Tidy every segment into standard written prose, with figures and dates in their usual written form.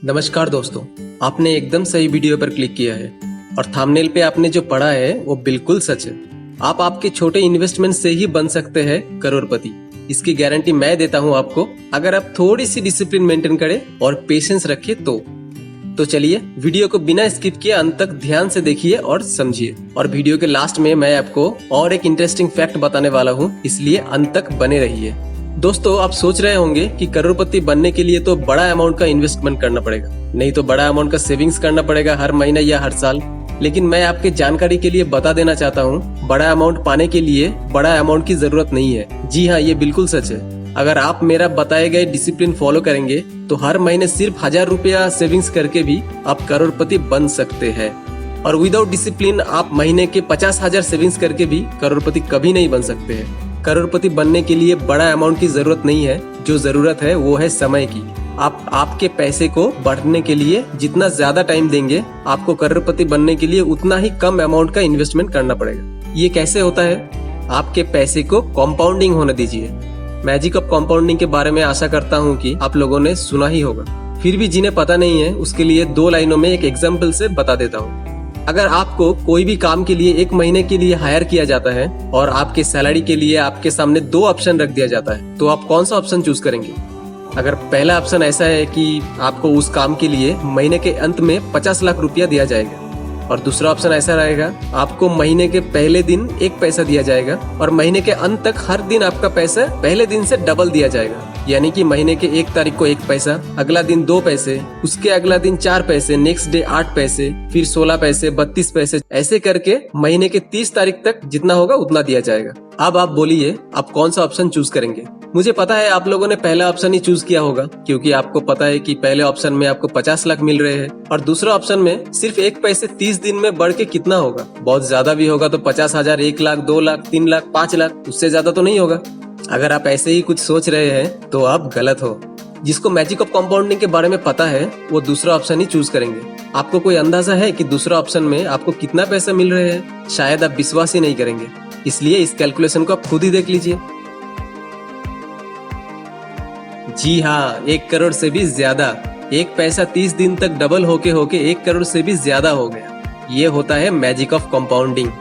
नमस्कार दोस्तों, आपने एकदम सही वीडियो पर क्लिक किया है और थंबनेल पे आपने जो पढ़ा है वो बिल्कुल सच है। आप आपके छोटे इन्वेस्टमेंट से ही बन सकते हैं करोड़पति। इसकी गारंटी मैं देता हूँ आपको, अगर आप थोड़ी सी डिसिप्लिन मेंटेन करें और पेशेंस रखिए तो चलिए वीडियो को बिना स्किप किए अंत तक ध्यान से देखिए और समझिए। और वीडियो के लास्ट में मैं आपको और एक इंटरेस्टिंग फैक्ट बताने वाला हूँ, इसलिए अंत तक बने रहिए। दोस्तों, आप सोच रहे होंगे कि करोड़पति बनने के लिए तो बड़ा अमाउंट का इन्वेस्टमेंट करना पड़ेगा, नहीं तो बड़ा अमाउंट का सेविंग्स करना पड़ेगा हर महीने या हर साल। लेकिन मैं आपके जानकारी के लिए बता देना चाहता हूँ, बड़ा अमाउंट पाने के लिए बड़ा अमाउंट की जरूरत नहीं है। जी हाँ, ये बिल्कुल सच है। अगर आप मेरा बताए गए डिसिप्लिन फॉलो करेंगे तो हर महीने सिर्फ 1000 रुपया सेविंग्स करके भी आप करोड़पति बन सकते हैं। और विदाउट डिसिप्लिन आप महीने के 50,000 सेविंग्स करके भी करोड़पति कभी नहीं बन सकते हैं। करोड़पति बनने के लिए बड़ा अमाउंट की जरूरत नहीं है, जो जरूरत है वो है समय की। आप आपके पैसे को बढ़ने के लिए जितना ज्यादा टाइम देंगे, आपको करोड़पति बनने के लिए उतना ही कम अमाउंट का इन्वेस्टमेंट करना पड़ेगा। ये कैसे होता है? आपके पैसे को कॉम्पाउंडिंग होने दीजिए। मैजिक ऑफ कॉम्पाउंडिंग के बारे में आशा करता हूँ कि आप लोगों ने सुना ही होगा। फिर भी जिन्हें पता नहीं है, उसके लिए 2 लाइनों में एक एग्जाम्पल से बता देता हूँ। अगर आपको कोई भी काम के लिए 1 महीने के लिए हायर किया जाता है और आपके सैलरी के लिए आपके सामने 2 ऑप्शन रख दिया जाता है, तो आप कौन सा ऑप्शन चूज करेंगे? अगर पहला ऑप्शन ऐसा है कि आपको उस काम के लिए महीने के अंत में 50 लाख रुपया दिया जाएगा, और दूसरा ऑप्शन ऐसा रहेगा, आपको महीने के पहले दिन 1 पैसा दिया जाएगा और महीने के अंत तक हर दिन आपका पैसा पहले दिन से डबल दिया जाएगा। यानी कि महीने के 1 तारीख को 1 पैसा, अगला दिन 2 पैसे, उसके अगला दिन 4 पैसे, नेक्स्ट डे 8 पैसे, फिर 16 पैसे, 32 पैसे, ऐसे करके महीने के 30 तारीख तक जितना होगा उतना दिया जाएगा। अब आप बोलिए, आप कौन सा ऑप्शन चूज करेंगे? मुझे पता है आप लोगों ने पहला ऑप्शन ही चूज किया होगा, क्योंकि आपको पता है कि पहले ऑप्शन में आपको 50 लाख मिल रहे हैं और दूसरा ऑप्शन में सिर्फ 1 पैसे 30 दिन में बढ़ के कितना होगा? बहुत ज्यादा भी होगा तो 50,000, 1 लाख, 2 लाख, 3 लाख, 5 लाख, उससे ज्यादा तो नहीं होगा। अगर आप ऐसे ही कुछ सोच रहे हैं तो आप गलत हो। जिसको मैजिक ऑफ कंपाउंडिंग के बारे में पता है वो दूसरा ऑप्शन ही चूज करेंगे। आपको कोई अंदाजा है कि दूसरा ऑप्शन में आपको कितना पैसा मिल रहे हैं? शायद आप विश्वास ही नहीं करेंगे, इसलिए इस कैलकुलेशन को आप खुद ही देख लीजिए। जी हाँ, 1 करोड़ से भी ज्यादा। 1 पैसा 30 दिन तक डबल होके 1 करोड़ से भी ज्यादा हो गया। ये होता है मैजिक ऑफ कंपाउंडिंग।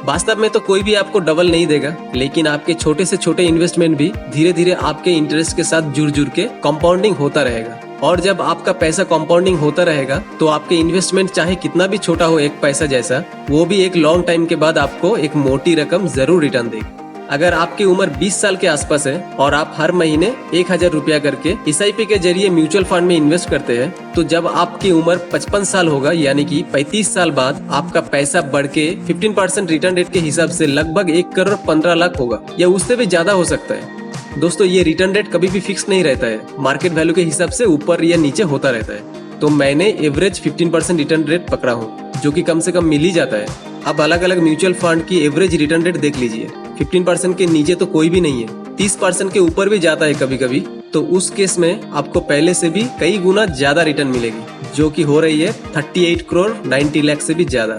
वास्तव में तो कोई भी आपको डबल नहीं देगा, लेकिन आपके छोटे से छोटे इन्वेस्टमेंट भी धीरे धीरे आपके इंटरेस्ट के साथ जुड़ के कंपाउंडिंग होता रहेगा। और जब आपका पैसा कंपाउंडिंग होता रहेगा तो आपके इन्वेस्टमेंट चाहे कितना भी छोटा हो, 1 पैसा जैसा, वो भी एक लॉन्ग टाइम के बाद आपको एक मोटी रकम जरूर रिटर्न देगी। अगर आपकी उम्र 20 साल के आसपास है और आप हर महीने 1000 रुपया करके SIP के जरिए म्यूचुअल फंड में इन्वेस्ट करते हैं, तो जब आपकी उम्र 55 साल होगा, यानी कि 35 साल बाद आपका पैसा बढ़ के 15% रिटर्न रेट के हिसाब से लगभग 1 करोड़ 15 लाख होगा, या उससे भी ज्यादा हो सकता है। दोस्तों, ये रिटर्न रेट कभी भी फिक्स नहीं रहता है, मार्केट वैल्यू के हिसाब से ऊपर या नीचे होता रहता है। तो मैंने एवरेज 15% रिटर्न रेट पकड़ा हूँ, जो कि कम से कम मिल ही जाता है। अब अलग अलग म्यूचुअल फंड की एवरेज रिटर्न रेट देख लीजिए। 15% के नीचे तो कोई भी नहीं है, 30% के ऊपर भी जाता है कभी कभी। तो उस केस में आपको पहले से भी कई गुना ज्यादा रिटर्न मिलेगी, जो कि हो रही है 38 करोड़ 90 लाख से भी ज्यादा।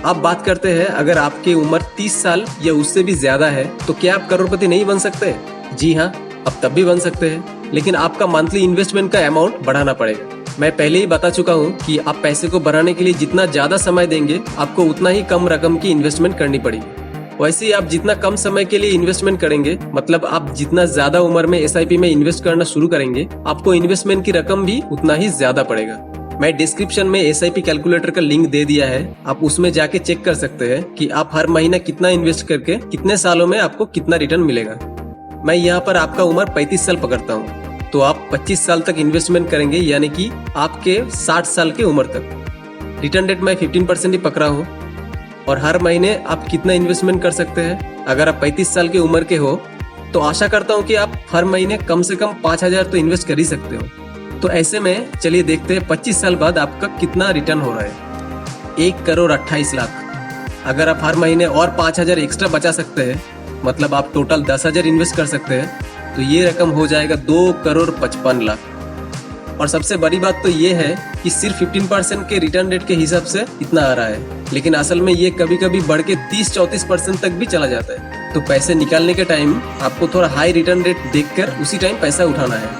अब बात करते हैं, अगर आपकी उम्र 30 साल या उससे भी ज्यादा है तो क्या आप करोड़पति नहीं बन सकते? जी हाँ, अब तब भी बन सकते हैं, लेकिन आपका मंथली इन्वेस्टमेंट का अमाउंट बढ़ाना पड़ेगा। मैं पहले ही बता चुका हूँ कि आप पैसे को बढ़ाने के लिए जितना ज्यादा समय देंगे, आपको उतना ही कम रकम की इन्वेस्टमेंट करनी पड़ेगी। वैसे ही आप जितना कम समय के लिए इन्वेस्टमेंट करेंगे, मतलब आप जितना ज्यादा उम्र में SIP में इन्वेस्ट करना शुरू करेंगे, आपको इन्वेस्टमेंट की रकम भी उतना ही ज्यादा पड़ेगा। मैं डिस्क्रिप्शन में SIP कैलकुलेटर का लिंक दे दिया है, आप उसमें जाके चेक कर सकते हैं कि आप हर महीना कितना इन्वेस्ट करके कितने सालों में आपको कितना रिटर्न मिलेगा। मैं यहाँ पर आपका उम्र 35 साल पकड़ता हूँ, तो आप 25 साल तक इन्वेस्टमेंट करेंगे, यानी कि आपके 60 साल की उम्र तक। रिटर्न रेट मैं 15% ही पकड़ा हूँ। और हर महीने आप कितना इन्वेस्टमेंट कर सकते हैं? अगर आप 35 साल की उम्र के हो तो आशा करता हूँ कि आप हर महीने कम से कम 5000 तो इन्वेस्ट कर ही सकते हो। तो ऐसे में चलिए देखते हैं 25 साल बाद आपका कितना रिटर्न हो रहा है। 1 करोड़ 28 लाख। अगर आप हर महीने और 5000 एक्स्ट्रा बचा सकते हैं, मतलब आप टोटल 10,000 इन्वेस्ट कर सकते हैं, तो ये रकम हो जाएगा 2 करोड़ 55 लाख। और सबसे बड़ी बात तो ये है कि सिर्फ 15% के रिटर्न रेट के हिसाब से इतना आ रहा है, लेकिन असल में ये कभी कभी बढ़ के 30-34% तक भी चला जाता है। तो पैसे निकालने के टाइम आपको थोड़ा हाई रिटर्न रेट देखकर उसी टाइम पैसा उठाना है।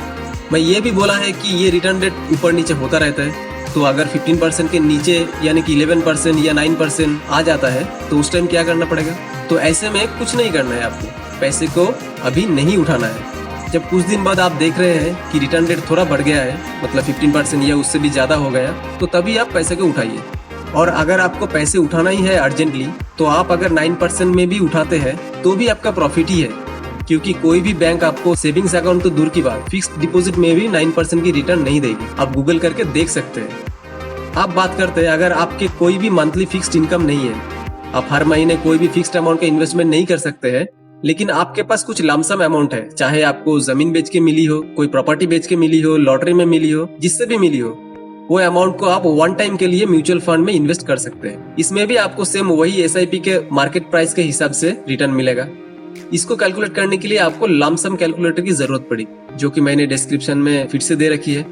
मैं ये भी बोला है कि ये रिटर्न रेट ऊपर नीचे होता रहता है, तो अगर 15% के नीचे यानी कि 11% या 9% आ जाता है तो उस टाइम क्या करना पड़ेगा? तो ऐसे में कुछ नहीं करना है, आपको पैसे को अभी नहीं उठाना है। जब कुछ दिन बाद आप देख रहे हैं कि रिटर्न रेट थोड़ा बढ़ गया है, मतलब 15% या उससे भी ज़्यादा हो गया, तो तभी आप पैसे को उठाइए। और अगर आपको पैसे उठाना ही है अर्जेंटली, तो आप अगर 9% में भी उठाते हैं तो भी आपका प्रॉफिट ही है, क्योंकि कोई भी बैंक आपको सेविंग्स अकाउंट तो दूर की बात, फिक्स्ड डिपॉजिट में भी 9% की रिटर्न नहीं देगी। आप गूगल करके देख सकते हैं। आप बात करते हैं अगर आपके कोई भी मंथली फिक्स्ड इनकम नहीं है, आप हर महीने कोई भी फिक्स्ड अमाउंट का इन्वेस्टमेंट नहीं कर सकते हैं, लेकिन आपके पास कुछ लमसम अमाउंट है, चाहे आपको जमीन बेच के मिली हो, कोई प्रॉपर्टी बेच के मिली हो, लॉटरी में मिली हो, जिससे भी मिली हो, वो अमाउंट को आप वन टाइम के लिए म्यूचुअल फंड में इन्वेस्ट कर सकते हैं। इसमें भी आपको सेम वही SIP के मार्केट प्राइस के हिसाब से रिटर्न मिलेगा। इसको कैलकुलेट करने के लिए आपको लमसम कैलकुलेटर की जरूरत पड़ी, जो कि मैंने डिस्क्रिप्शन में फिर से दे रखी है।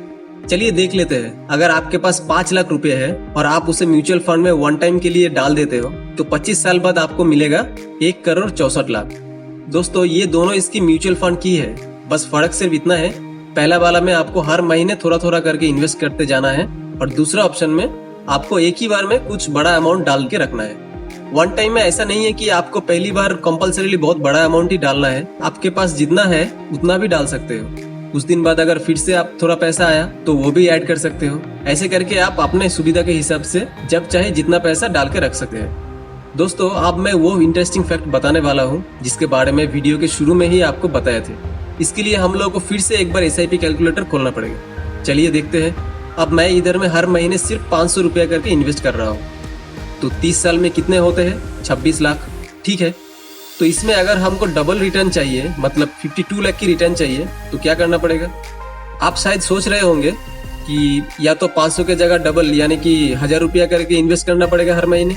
चलिए देख लेते हैं। अगर आपके पास 5 लाख रुपए है और आप उसे म्यूचुअल फंड में वन टाइम के लिए डाल देते हो, तो 25 साल बाद आपको मिलेगा 1,64,00,000। दोस्तों, ये दोनों इसकी म्यूचुअल फंड की है, बस फर्क सिर्फ इतना है, पहला वाला में आपको हर महीने थोड़ा थोड़ा करके इन्वेस्ट करते जाना है, और दूसरा ऑप्शन में आपको एक ही बार में कुछ बड़ा अमाउंट डाल के रखना है। वन टाइम में ऐसा नहीं है कि आपको पहली बार कंपलसरीली बहुत बड़ा अमाउंट ही डालना है, आपके पास जितना है उतना भी डाल सकते हो। कुछ दिन बाद अगर फिर से आप थोड़ा पैसा आया तो वो भी ऐड कर सकते हो। ऐसे करके आप अपने सुविधा के हिसाब से जब चाहे जितना पैसा डाल के रख सकते हैं। दोस्तों, अब मैं वो इंटरेस्टिंग फैक्ट बताने वाला हूँ जिसके बारे में वीडियो के शुरू में ही आपको बताए थे। इसके लिए हम लोग को फिर से एक बार SIP कैलकुलेटर खोलना पड़ेगा। चलिए देखते हैं। अब मैं इधर में हर महीने सिर्फ 500 रुपया करके इन्वेस्ट कर रहा हूँ, तो 30 साल में कितने होते हैं? 26 लाख। ठीक है, तो इसमें अगर हमको डबल रिटर्न चाहिए, मतलब 52 लाख की रिटर्न चाहिए, तो क्या करना पड़ेगा? आप शायद सोच रहे होंगे कि या तो 500 के जगह डबल यानी कि 1000 रुपया करके इन्वेस्ट करना पड़ेगा हर महीने,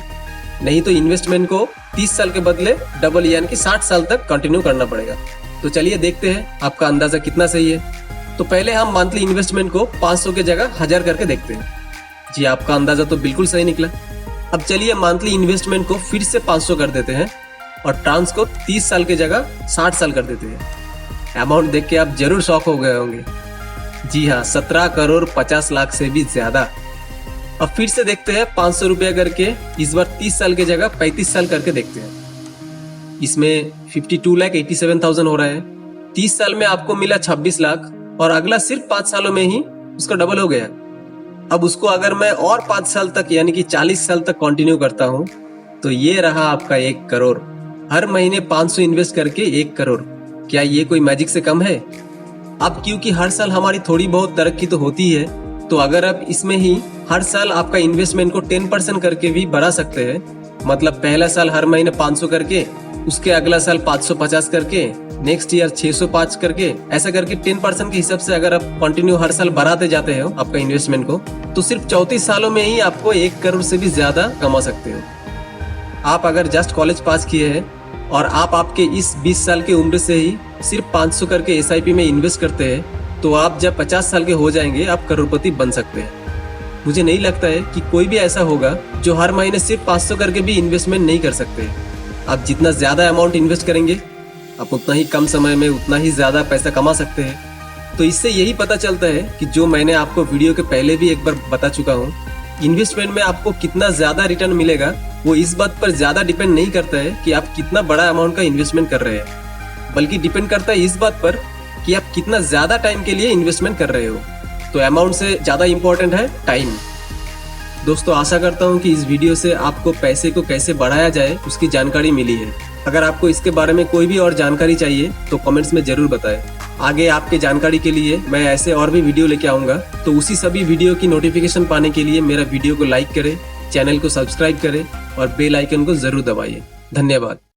नहीं तो इन्वेस्टमेंट को 30 साल के बदले डबल यानी कि 60 साल तक कंटिन्यू करना पड़ेगा। तो चलिए देखते हैं आपका अंदाजा कितना सही है। तो पहले हम मंथली इन्वेस्टमेंट को 500 के जगह 1000 करके देखते हैं। जी, आपका अंदाजा तो बिल्कुल सही निकला। अब चलिए मंथली इन्वेस्टमेंट को फिर से 500 कर देते हैं और टर्म्स को 30 साल के जगह 60 साल कर देते हैं। अमाउंट देख के आप जरूर शॉक हो गए होंगे। जी हाँ, 17,50,00,000 से भी ज्यादा। अब फिर से देखते हैं 500 रुपया करके, इस बार 30 साल के जगह 35 साल करके देखते हैं। इसमें 52,87,000 हो रहा है। 30 साल में आपको मिला 26 लाख और अगला सिर्फ 5 सालों में ही उसका डबल हो गया। अब उसको अगर मैं और 5 साल तक यानी कि 40 साल तक कंटिन्यू करता हूँ, तो ये रहा आपका 1 करोड़। हर महीने 500 इन्वेस्ट करके 1 करोड़। क्या ये कोई मैजिक से कम है? अब क्योंकि हर साल हमारी थोड़ी बहुत तरक्की तो होती है, तो अगर आप इसमें ही हर साल आपका इन्वेस्टमेंट को 10% करके भी बढ़ा सकते हैं, मतलब पहला साल हर महीने 500 करके, उसके अगला साल 550 करके, नेक्स्ट ईयर 605 करके, ऐसा करके 10% के हिसाब से अगर आप कंटिन्यू हर साल बढ़ाते जाते हो आपका इन्वेस्टमेंट को, तो सिर्फ 34 सालों में ही आपको 1 करोड़ से भी ज्यादा कमा सकते हो। आप अगर जस्ट कॉलेज पास किए हैं और आप आपके इस 20 साल की उम्र से ही सिर्फ 500 करके SIP में इन्वेस्ट करते हैं, तो आप जब 50 साल के हो जाएंगे आप करोड़पति बन सकते हैं। मुझे नहीं लगता है कि कोई भी ऐसा होगा जो हर महीने सिर्फ 500 करके भी इन्वेस्टमेंट नहीं कर सकते। आप जितना ज्यादा अमाउंट इन्वेस्ट करेंगे, आप उतना ही कम समय में उतना ही ज्यादा पैसा कमा सकते हैं। तो इससे यही पता चलता है कि जो मैंने आपको वीडियो के पहले भी एक बार बता चुका हूँ, इन्वेस्टमेंट में आपको कितना ज्यादा रिटर्न मिलेगा वो इस बात पर ज्यादा डिपेंड नहीं करता है कि आप कितना बड़ा अमाउंट का इन्वेस्टमेंट कर रहे हैं, बल्कि डिपेंड करता है इस बात पर कि आप कितना ज्यादा टाइम के लिए इन्वेस्टमेंट कर रहे हो। तो अमाउंट से ज्यादा इंपॉर्टेंट है टाइम। दोस्तों, आशा करता हूँ कि इस वीडियो से आपको पैसे को कैसे बढ़ाया जाए उसकी जानकारी मिली है। अगर आपको इसके बारे में कोई भी और जानकारी चाहिए तो कमेंट्स में जरूर बताएं। आगे आपके जानकारी के लिए मैं ऐसे और भी वीडियो लेके आऊंगा, तो उसी सभी वीडियो की नोटिफिकेशन पाने के लिए मेरा वीडियो को लाइक करें, चैनल को सब्सक्राइब करें और बेल आइकन को जरूर दबाइए। धन्यवाद।